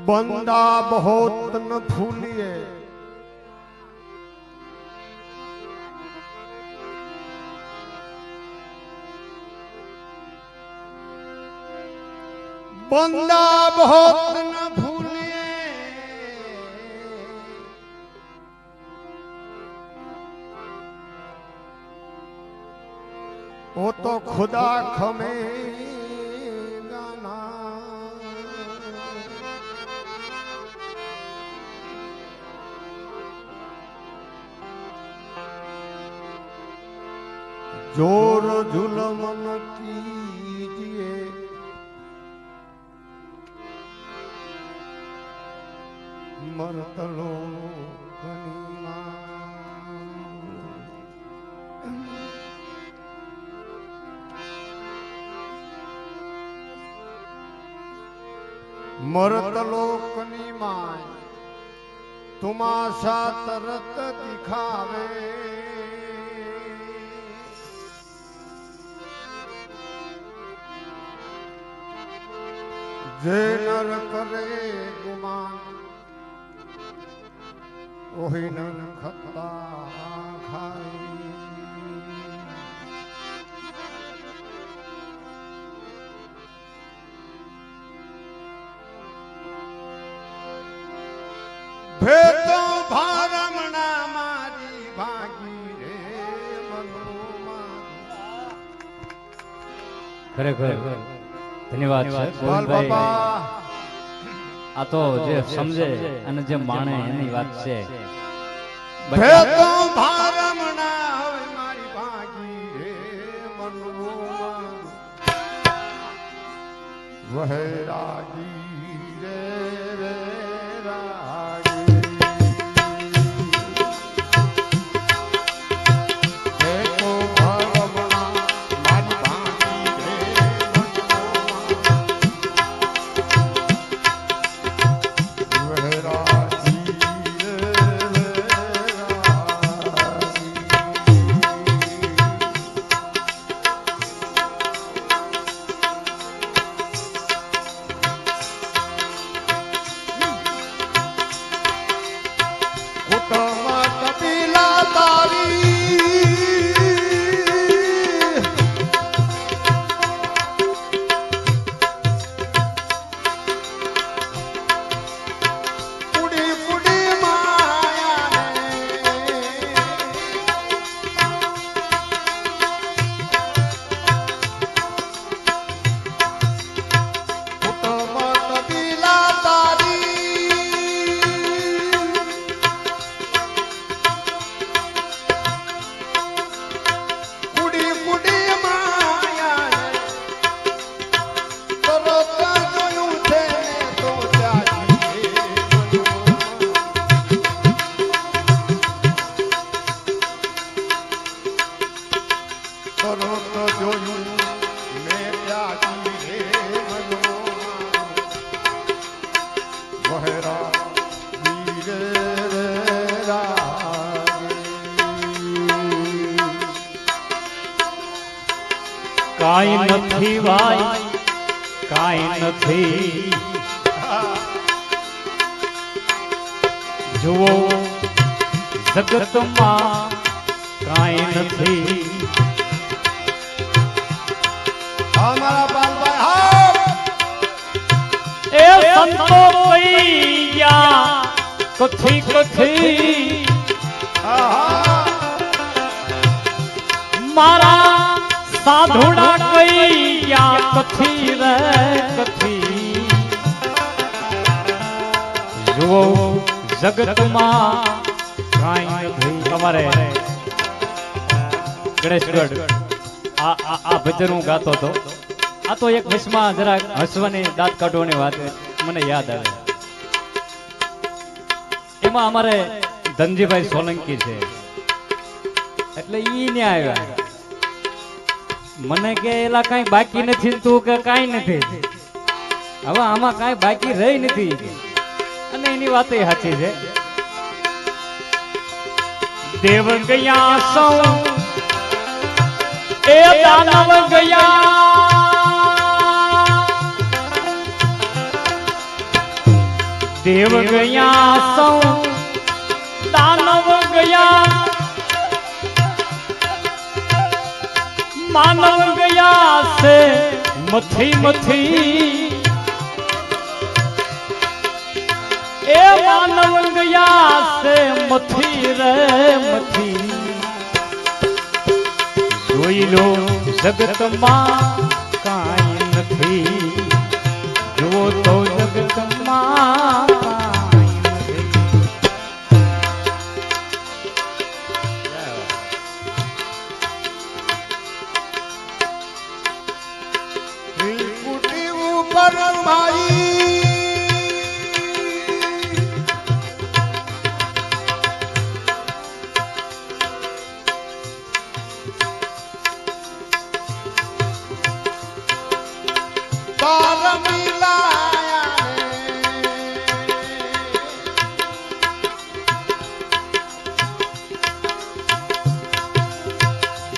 बंदा बहुत न भूलिए बंदा बहुत न भूलिए वो तो खुदा खमे जोर जुलम न कीजिए मरतलो गनीमा मरतलो कनीमा तुमाशा तरत दिखावे जे नर करे गुमान वही नर खता खाए भेदो भारमना मारी भागी रे मनो खरेखर धन्यवाद गोविंदभाई आ तो जे समझे અને જે માણે એની વાત છે भेदो भारमना मारी भागी रे मनो वह रागी रे रे रागी देखो भारमना मारी भागी रे वह रागी रे कुटुंब कबीला तारी कुड़ी कुड़ी माया कुटुंब कबीला तारी कुड़ी कुड़ी माया तरत जोયું છે ને તો જાજી तरत જોયું ને જાજી રે મનો વહેરા રે રાગે કાઈ નથી ભાઈ કાઈ નથી જુઓ જગતમાં કાઈ નથી हमारा बालभाई हाँ એ સંતો કૈયા કથી કથી મારા સાધુડા કૈયા કથી રે કથી જુઓ જગતમાં કાંઈ નથી અમારે ગણેશગઢ આ ભજન હું ગાતો હતો આ તો એક વચમાં જરા હસવાની દાંત કાઢવાની વાત મને યાદ આવે એમાં અમારે ધનજીભાઈ સોલંકી છે એટલે ઈ ને આવ્યા મને કે એલા કાંઈ બાકી નથી તું કે કાંઈ નથી હવે આમાં કાંઈ બાકી રહી નથી અને એની વાત એ સાચી છે દેવ ગયા સૌ એ દાનવ ગયા देव गया सौ दानव गया मानव गया से मथी मथी ए मानव गया से मथी रे मथी જોઈ લો જગતમાં કાંઈ નથી જુઓ તો જગતમાં કાંઈ નથી ત્રિકુટી ઉપર માઈ તાર મિલાયા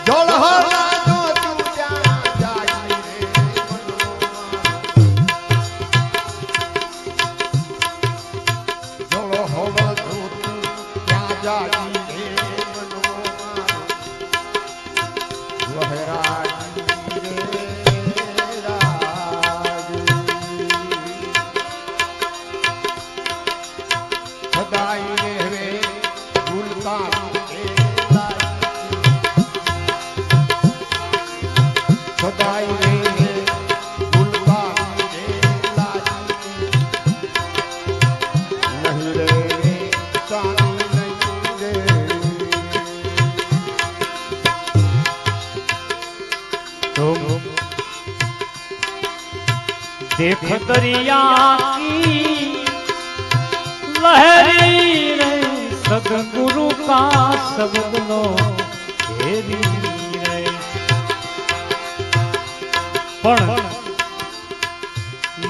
જળહરા જો તું ત્યાં જાગી રે જળહરા જો તું ત્યાં જાગી રે વહેરા સદાઈ રે ભૂલતા સદાઈ રે ભૂલતા નહીં રે ચાંદ નહીં રે तुम देख दरिया की लहरी रे सदगुरु का शब्दनो घेरी रे पण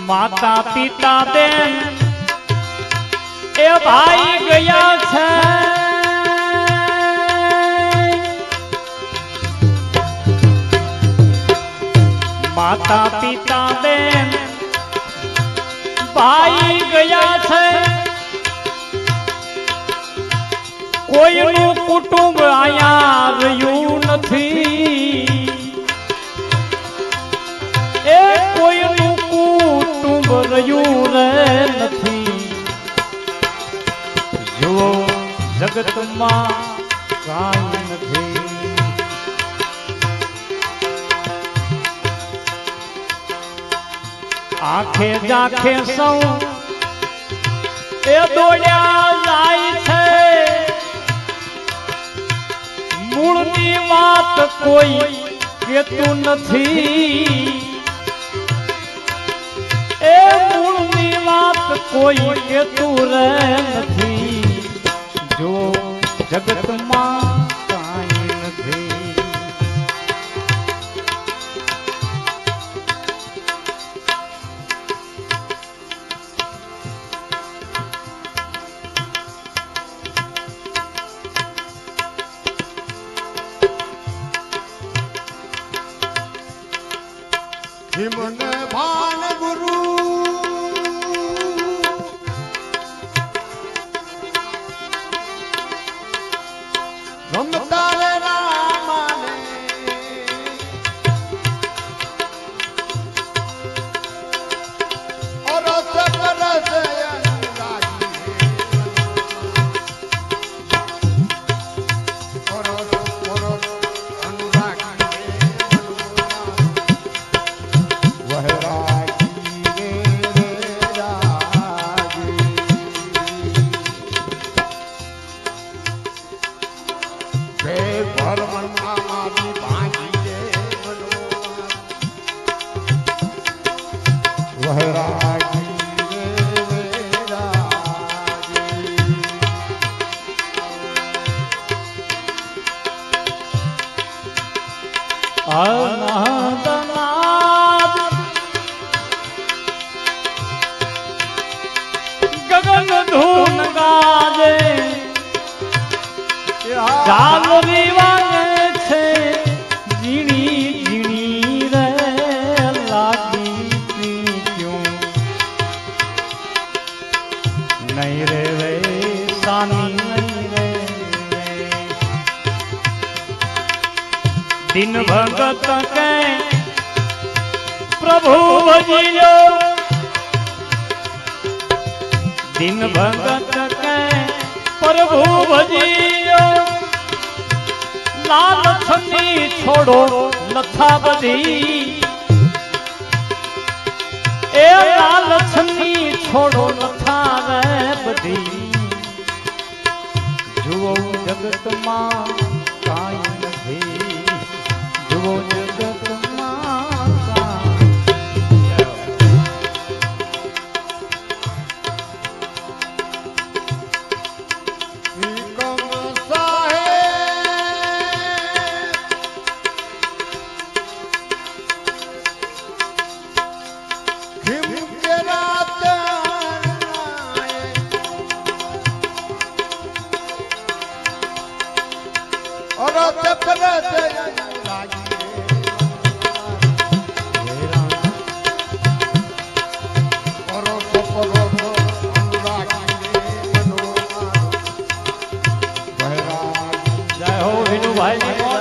माता પિતા બેન એ ભાઈ ગયા છે માતા પિતા બેન ભાઈ ગયા છે કોઈનું કુટુંબ આયા રહ્યું નથી એ કોઈનું કુટુંબ રહ્યું રે નથી જુઓ જગતમાં કાંઈ નથી આંખે જાખે સૌ એ દોડ્યા જાય છે મૂળની વાત કોઈ કેતું નથી એ મૂળની વાત કોઈ કેતું રે નથી જો જગતમાં કાંઈ નથી હિમને ભાન ગુરુ રમતા રે રામાને અરસ કરસ અનુરાગી અરસ અરસ અનુરાગી વહેરાગી રે રાગી બે ભરમણા મારી ભાગી રે મનોમન વહેરાગી રે રાગી અનાદનાદ ગગન ધૂન ગાજે ઝાલરી વાગે છે ઝીણી ઝીણી રે લાગી ક્યું નહીં રે વે સાની નહીં રે દિન ભગત કે પ્રભુ ભજીયો દિન ભગત કે પ્રભુ ભજીયો લાલચની છોડો લથા બધી એ લાલચની છોડો લથા રે બધી જુઓ જગતમાં કાંઈ નથી જુઓ જગતમાં જય હો વિનુભાઈ